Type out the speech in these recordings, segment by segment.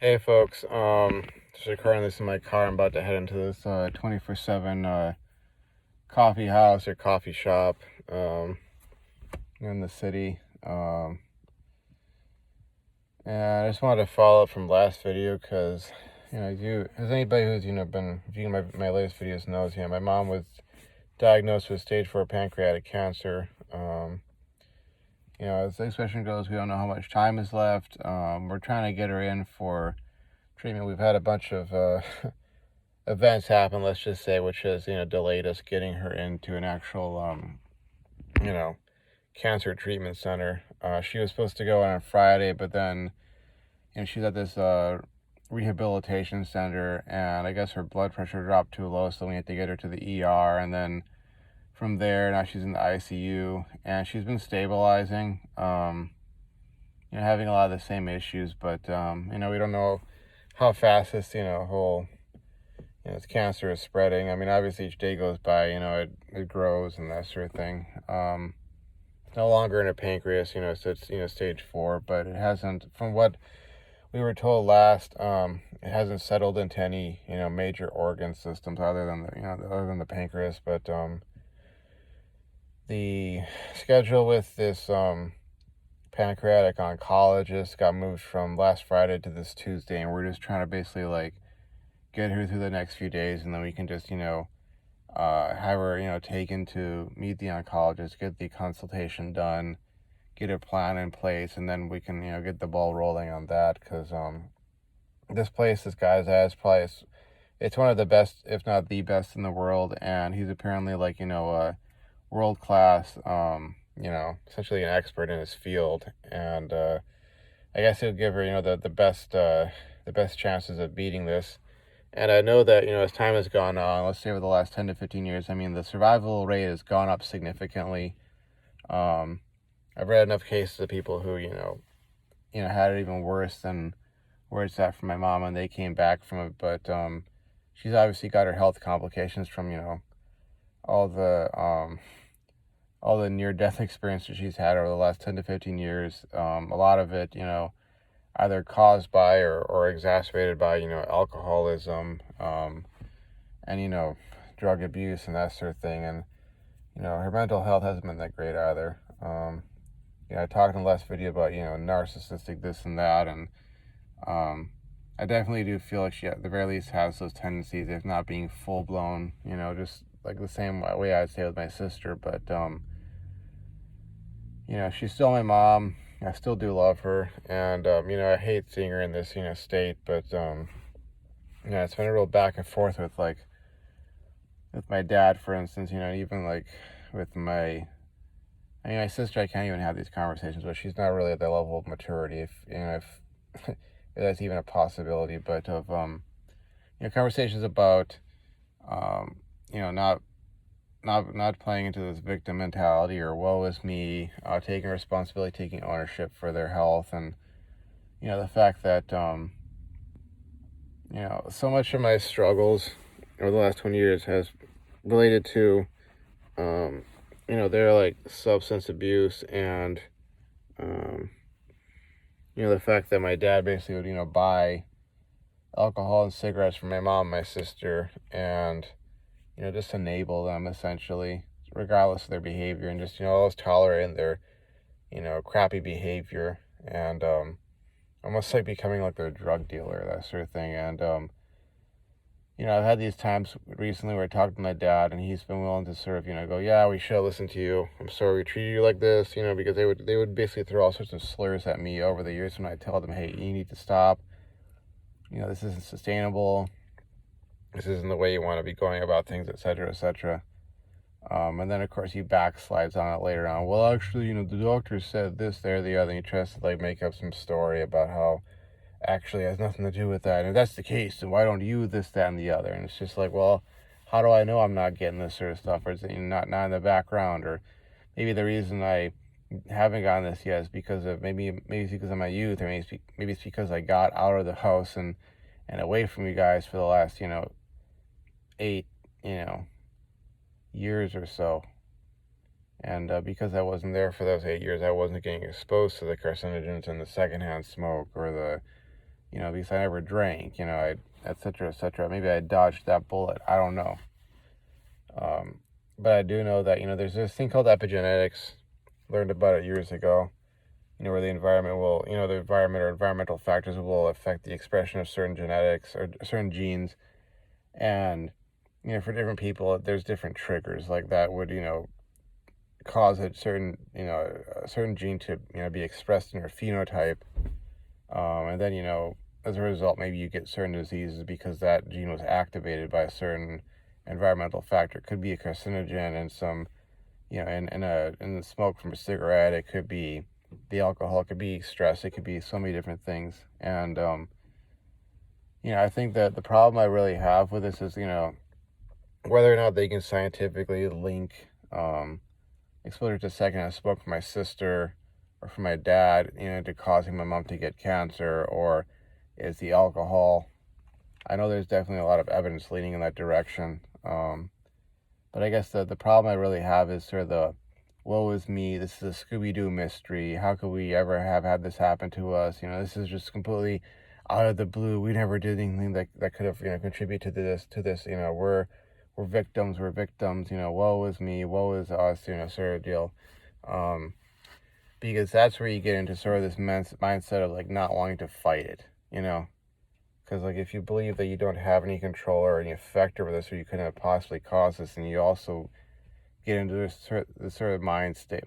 Hey folks, just recording this in my car. I'm about to head into this 24/7 coffee house or coffee shop in the city. And I just wanted to follow up from last video because, as anybody who's, been viewing my latest videos knows, my mom was diagnosed with stage 4 pancreatic cancer. As the expression goes, we don't know how much time is left. We're trying to get her in for treatment. We've had a bunch of events happen, let's just say, which has, delayed us getting her into an actual, cancer treatment center. She was supposed to go on Friday, but then, she's at this rehabilitation center, and I guess her blood pressure dropped too low, so we had to get her to the ER, and then from there, now she's in the ICU, and she's been stabilizing, having a lot of the same issues, but, we don't know how fast this, whole this cancer is spreading. I mean, obviously each day goes by, it grows and that sort of thing. It's no longer in a pancreas, so it's, stage 4, but it hasn't, from what we were told last, it hasn't settled into any, major organ systems other than the pancreas. But the schedule with this pancreatic oncologist got moved from last Friday to this Tuesday, and we're just trying to basically get her through the next few days, and then we can just, have her, taken to meet the oncologist, get the consultation done, get a plan in place, and then we can, get the ball rolling on that, because this place this guy's at is probably, it's one of the best, if not the best in the world, and he's apparently world-class, essentially an expert in his field, and I guess he'll give her, the best chances of beating this. And I know that, as time has gone on, let's say over the last 10 to 15 years, I mean, the survival rate has gone up significantly. I've read enough cases of people who, had it even worse than where it's at for my mom, and they came back from it. But she's obviously got her health complications from, all the near-death experiences she's had over the last 10 to 15 years. A lot of it, either caused by or exacerbated by, alcoholism, and, drug abuse and that sort of thing. And, her mental health hasn't been that great either. I talked in the last video about, narcissistic this and that. And I definitely do feel like she at the very least has those tendencies, if not being full-blown, just like the same way I'd say with my sister. But, she's still my mom. I still do love her, and I hate seeing her in this state, but it's been a real back and forth with with my dad, for instance. Even with my sister, I can't even have these conversations, but she's not really at that level of maturity, if if that's even a possibility. But of conversations about not playing into this victim mentality or woe is me, taking responsibility, taking ownership for their health, and the fact that so much of my struggles over the last 20 years has related to their substance abuse, and the fact that my dad basically would buy alcohol and cigarettes for my mom and my sister, and just enable them essentially, regardless of their behavior, and just, always tolerating their, crappy behavior, and almost becoming their drug dealer, that sort of thing. And, I've had these times recently where I talked to my dad, and he's been willing to sort of, go, yeah, we should listen to you. I'm sorry we treated you like this, because they would basically throw all sorts of slurs at me over the years when I tell them, hey, you need to stop. This isn't sustainable. This isn't the way you want to be going about things, etc., etc. And then, of course, he backslides on it later on. Well, actually, the doctor said this, there, the other, and he tries to, make up some story about how actually it has nothing to do with that. And if that's the case, then why don't you this, that, and the other? And it's just well, how do I know I'm not getting this sort of stuff? Or is it not in the background? Or maybe the reason I haven't gotten this yet is because of, maybe it's because of my youth, or maybe it's because I got out of the house and away from you guys for the last, 8, years or so. And because I wasn't there for those 8 years, I wasn't getting exposed to the carcinogens and the secondhand smoke, or the, because I never drank, et cetera, et cetera. Maybe I dodged that bullet. I don't know. But I do know that, there's this thing called epigenetics. Learned about it years ago, where the environment will, the environment or environmental factors will affect the expression of certain genetics or certain genes. And, for different people, there's different triggers like that would, cause a certain gene to, be expressed in your phenotype. And then, as a result, maybe you get certain diseases because that gene was activated by a certain environmental factor. It could be a carcinogen and some, in the smoke from a cigarette. It could be the alcohol. It could be stress. It could be so many different things. And, I think that the problem I really have with this is, whether or not they can scientifically link exposure to secondhand smoke from my sister or from my dad, to causing my mom to get cancer, or is the alcohol. I know there's definitely a lot of evidence leaning in that direction. But I guess the problem I really have is sort of the woe is me, this is a Scooby-Doo mystery. How could we ever have had this happen to us? This is just completely out of the blue. We never did anything that could have, contributed to this. We're victims, woe is me, woe is us, sort of deal. Because that's where you get into sort of this mindset of like not wanting to fight it, Because like if you believe that you don't have any control or any effect over this, or you couldn't have possibly caused this, and you also get into this sort of mindset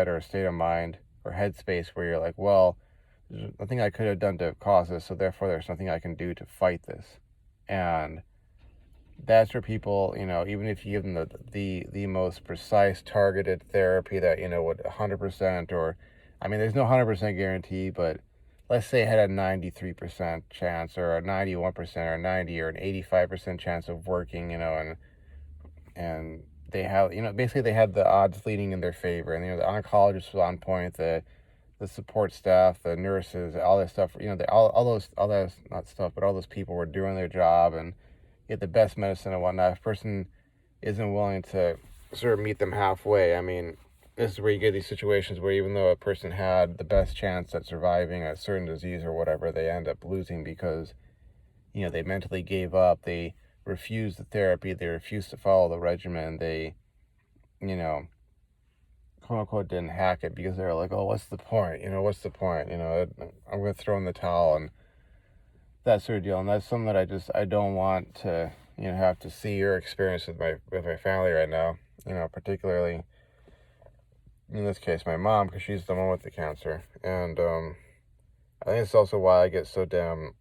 or state of mind or headspace where you're like, well, there's nothing I could have done to cause this, so therefore there's nothing I can do to fight this. And that's where people, even if you give them the most precise targeted therapy that, would 100% or, there's no 100% guarantee, but let's say it had a 93% chance or a 91% or a 90 or an 85% chance of working, and they have, basically they had the odds leading in their favor. And, the oncologist was on point, the support staff, the nurses, all this stuff, all those people were doing their job and get the best medicine and whatnot. If a person isn't willing to sort of meet them halfway, this is where you get these situations where even though a person had the best chance at surviving a certain disease or whatever, they end up losing because, they mentally gave up, they refused the therapy, they refused to follow the regimen, they, quote unquote didn't hack it because they were like, oh, what's the point? I'm going to throw in the towel and that sort of deal. And that's something that I don't want to, have to see or experience with my family right now, particularly in this case, my mom, because she's the one with the cancer. And I think it's also why I get so damn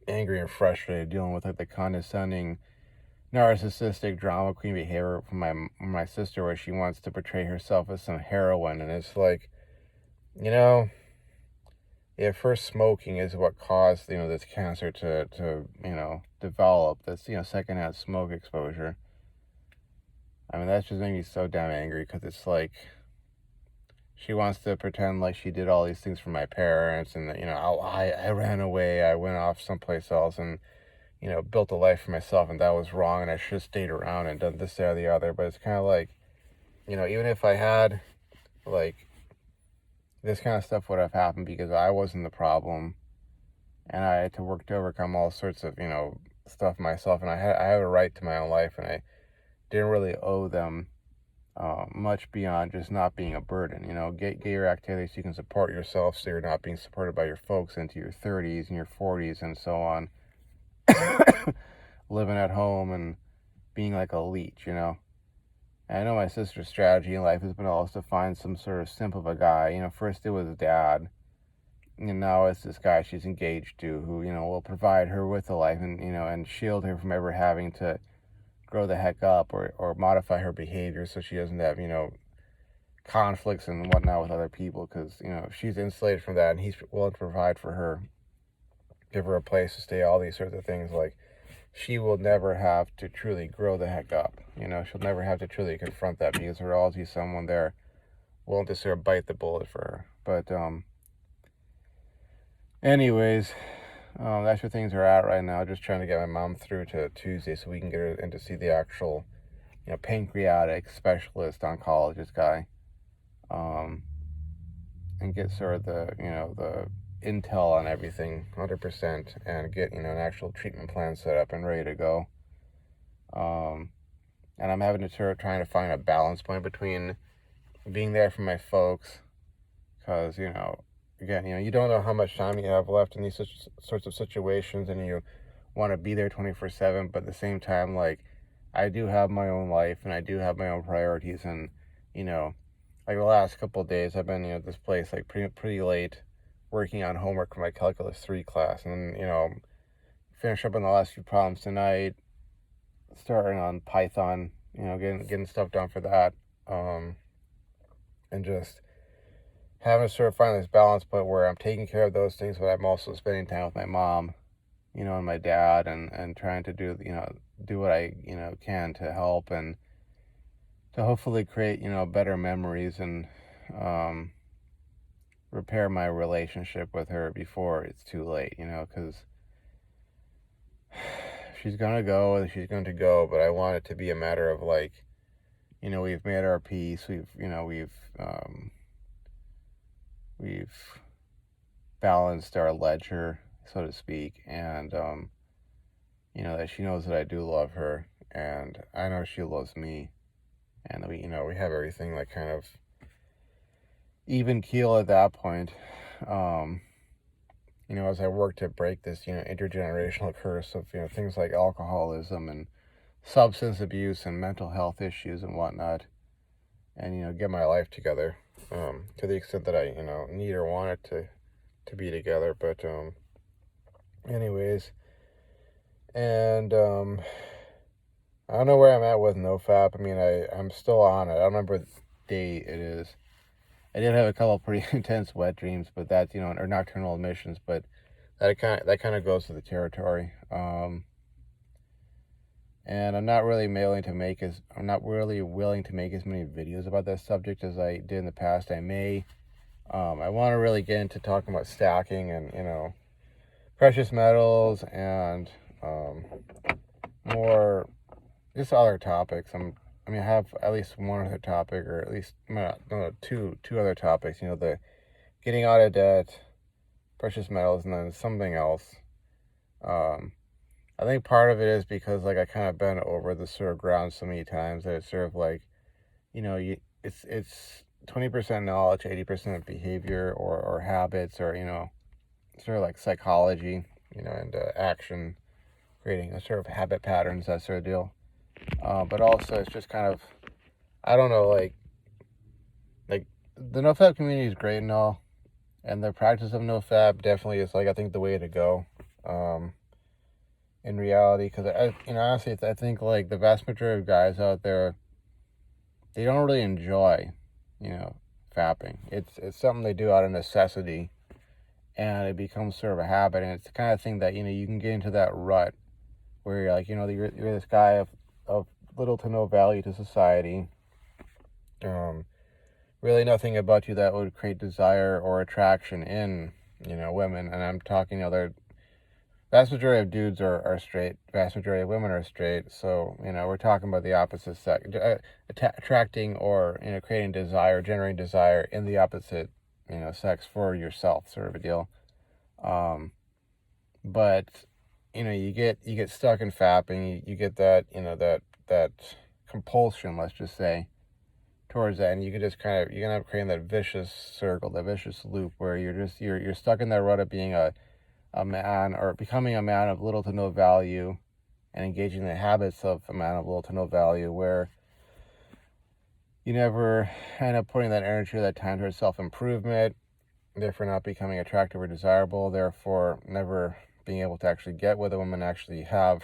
angry and frustrated dealing with like the condescending, narcissistic drama queen behavior from my sister, where she wants to portray herself as some heroine. And it's like, first smoking is what caused, this cancer to develop, this, secondhand smoke exposure. That's just made me so damn angry, because it's like, she wants to pretend like she did all these things for my parents, and that, I ran away, I went off someplace else, and, built a life for myself, and that was wrong, and I should have stayed around and done this, that, or the other. But it's kind of like, even if I had, like, this kind of stuff would have happened because I wasn't the problem, and I had to work to overcome all sorts of, stuff myself, and I have a right to my own life, and I didn't really owe them much beyond just not being a burden. Get your activities so you can support yourself, so you're not being supported by your folks into your 30s and your 40s and so on. Living at home and being like a leech, And I know my sister's strategy in life has been always to find some sort of simp of a guy. First it was dad, and now it's this guy she's engaged to who, will provide her with a life and, and shield her from ever having to grow the heck up or modify her behavior so she doesn't have, conflicts and whatnot with other people, because, she's insulated from that and he's willing to provide for her, give her a place to stay, all these sorts of things. Like, she will never have to truly grow the heck up. She'll never have to truly confront that because there'll always be someone there willing to sort of bite the bullet for her. But, anyways, that's where things are at right now. Just trying to get my mom through to Tuesday so we can get her in to see the actual, pancreatic specialist oncologist guy, and get sort of the intel on everything 100% and get, an actual treatment plan set up and ready to go. And I'm having to trying to find a balance point between being there for my folks, because, again, you don't know how much time you have left in these sorts of situations, and you want to be there 24/7, but at the same time, like, I do have my own life, and I do have my own priorities, and, like the last couple of days, I've been, at this place, like, pretty late, working on homework for my Calculus 3 class, and, finish up on the last few problems tonight, starting on Python, getting stuff done for that, and just having to sort of find this balance point where I'm taking care of those things, but I'm also spending time with my mom, and my dad, and trying to do what I, can to help and to hopefully create, better memories and repair my relationship with her before it's too late, because she's going to go, but I want it to be a matter of, like, we've made our peace, we've balanced our ledger, so to speak, and, that she knows that I do love her, and I know she loves me, and we have everything, like, kind of even keel at that point, as I work to break this, intergenerational curse of, things like alcoholism and substance abuse and mental health issues and whatnot, and, get my life together, to the extent that I, need or want it to be together, but, anyways, and, I don't know where I'm at with NoFap. I mean, I'm still on it. I don't remember what day it is. I did have a couple pretty intense wet dreams, but that's, or nocturnal emissions, but that kind of goes to the territory. And I'm not really willing to make as many videos about this subject as I did in the past. I may. I want to really get into talking about stacking and, precious metals and more just other topics. I have at least one other topic, or at least two other topics. The getting out of debt, precious metals, and then something else. I think part of it is because, like, I kind of been over the sort of ground so many times that it's sort of like, it's 20% knowledge, 80% behavior or habits, or sort of like psychology, and action, creating a sort of habit patterns, that sort of deal. But also it's just kind of, I don't know, like the NoFap community is great and all, and the practice of NoFap definitely is, like, I think the way to go, in reality, because honestly, I think, like, the vast majority of guys out there, they don't really enjoy, fapping. It's something they do out of necessity, and it becomes sort of a habit, and it's the kind of thing that, you can get into that rut where you're like, you're this guy of little to no value to society. Really nothing about you that would create desire or attraction in, women. And I'm talking, the vast majority of dudes are straight, vast majority of women are straight. So, we're talking about the opposite sex, attracting or, creating desire, generating desire in the opposite, sex for yourself, sort of a deal. But, you get stuck in fapping, you get that, that compulsion, let's just say, towards that, and you can just you're gonna have creating that vicious circle, that vicious loop, where you're stuck in that rut of being a man, or becoming a man of little to no value, and engaging in the habits of a man of little to no value, where you never end up putting that energy or that time towards self-improvement, therefore not becoming attractive or desirable, therefore never being able to actually get with a woman, actually have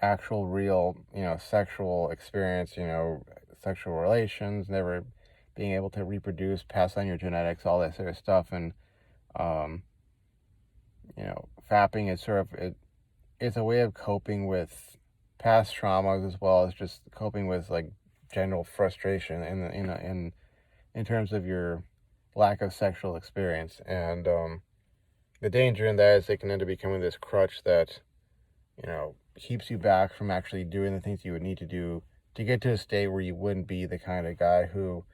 actual real, sexual experience, sexual relations, never being able to reproduce, pass on your genetics, all that sort of stuff. And, fapping is sort of, it's a way of coping with past traumas, as well as just coping with, like, general frustration in terms of your lack of sexual experience. And the danger in that is it can end up becoming this crutch that, keeps you back from actually doing the things you would need to do to get to a state where you wouldn't be the kind of guy who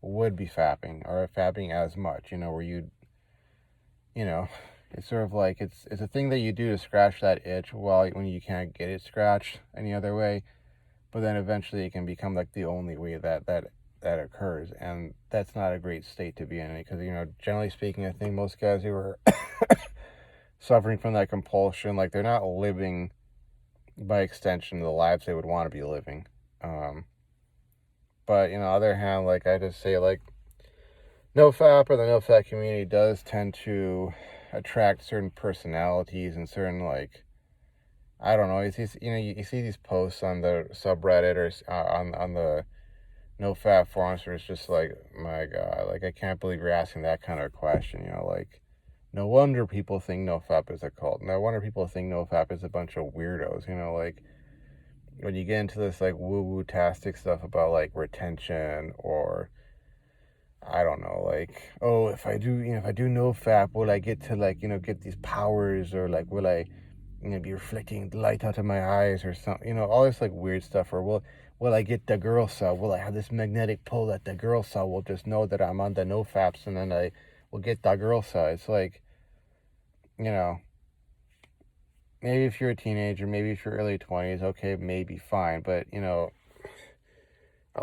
would be fapping, or fapping as much, where you'd you know, it's sort of like it's a thing that you do to scratch that itch while when you can't get it scratched any other way, but then eventually it can become like the only way that occurs, and that's not a great state to be in, because generally speaking, I think most guys who are suffering from that compulsion, like, they're not living by extension the lives they would want to be living. But on the other hand, like, I just say, like, NoFap or the NoFap community does tend to attract certain personalities and certain, like, I don't know, you see these posts on the subreddit or on the NoFap forums where it's just like, my God, like, I can't believe you're asking that kind of question, like, no wonder people think NoFap is a cult. No wonder people think NoFap is a bunch of weirdos, like, when you get into this, like, woo-woo-tastic stuff about, like, retention, or I don't know, like, oh, if I do NoFap, will I get to, like, get these powers, or, like, will I, be reflecting light out of my eyes or something, all this, like, weird stuff, or will I get the girl cell? Will I have this magnetic pull that the girl cell will just know that I'm on the NoFaps, and then I will get the girl cell? It's like, maybe if you're a teenager, maybe if you're early 20s, okay, maybe fine, but, a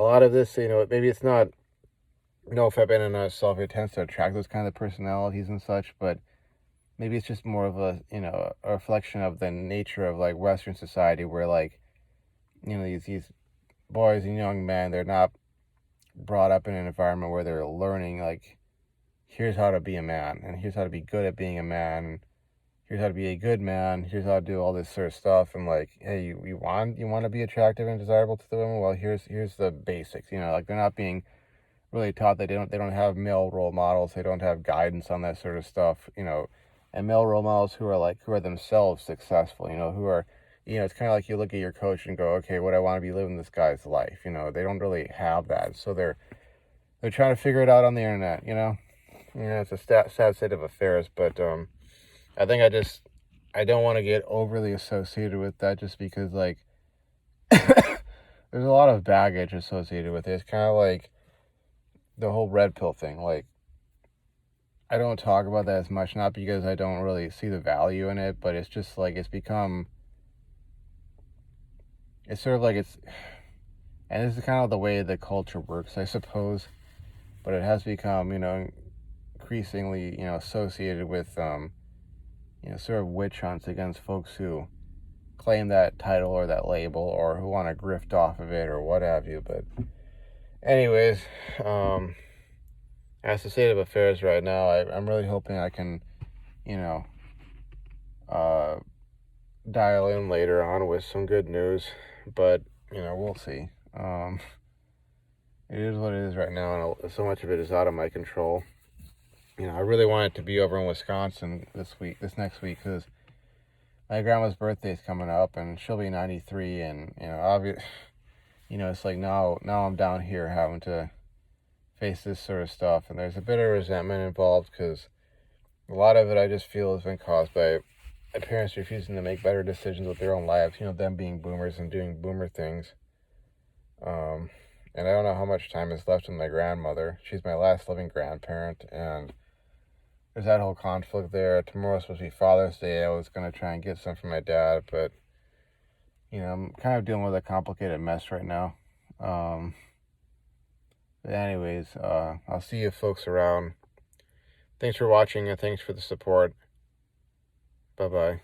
lot of this, maybe it's not NoFap in and of itself, it tends to attract those kind of personalities and such, but maybe it's just more of a reflection of the nature of, like, Western society, where, like, these boys and young men, they're not brought up in an environment where they're learning, like, here's how to be a man, and here's how to be good at being a man, and here's how to be a good man, here's how to do all this sort of stuff, and, like, hey, you want to be attractive and desirable to the women? Well, here's the basics, like, they're not being really taught that they don't have male role models, they don't have guidance on that sort of stuff, and male role models who are themselves successful, who are, it's kind of like you look at your coach and go, okay, what I want to be living this guy's life, they don't really have that, so they're trying to figure it out on the internet, it's a sad state of affairs, but I think I don't want to get overly associated with that, just because, like, there's a lot of baggage associated with it. It's kind of like the whole red pill thing. Like, I don't talk about that as much, not because I don't really see the value in it, but it's just like it's sort of like and this is kind of the way the culture works, I suppose, but it has become, increasingly, associated with, sort of witch hunts against folks who claim that title or that label, or who want to grift off of it, or what have you. But anyways, as the state of affairs right now, I'm really hoping I can, dial in later on with some good news, but, we'll see. It is what it is right now, and so much of it is out of my control. I really want it to be over in Wisconsin this next week, because my grandma's birthday is coming up, and she'll be 93, and, it's like now I'm down here having to face this sort of stuff, and there's a bit of resentment involved, because a lot of it I just feel has been caused by my parents refusing to make better decisions with their own lives, them being boomers and doing boomer things. And I don't know how much time is left with my grandmother. She's my last living grandparent, and there's that whole conflict there. Tomorrow's supposed to be Father's Day. I was going to try and get some for my dad, but, I'm kind of dealing with a complicated mess right now. But anyways, I'll see you folks around. Thanks for watching, and thanks for the support. Bye-bye.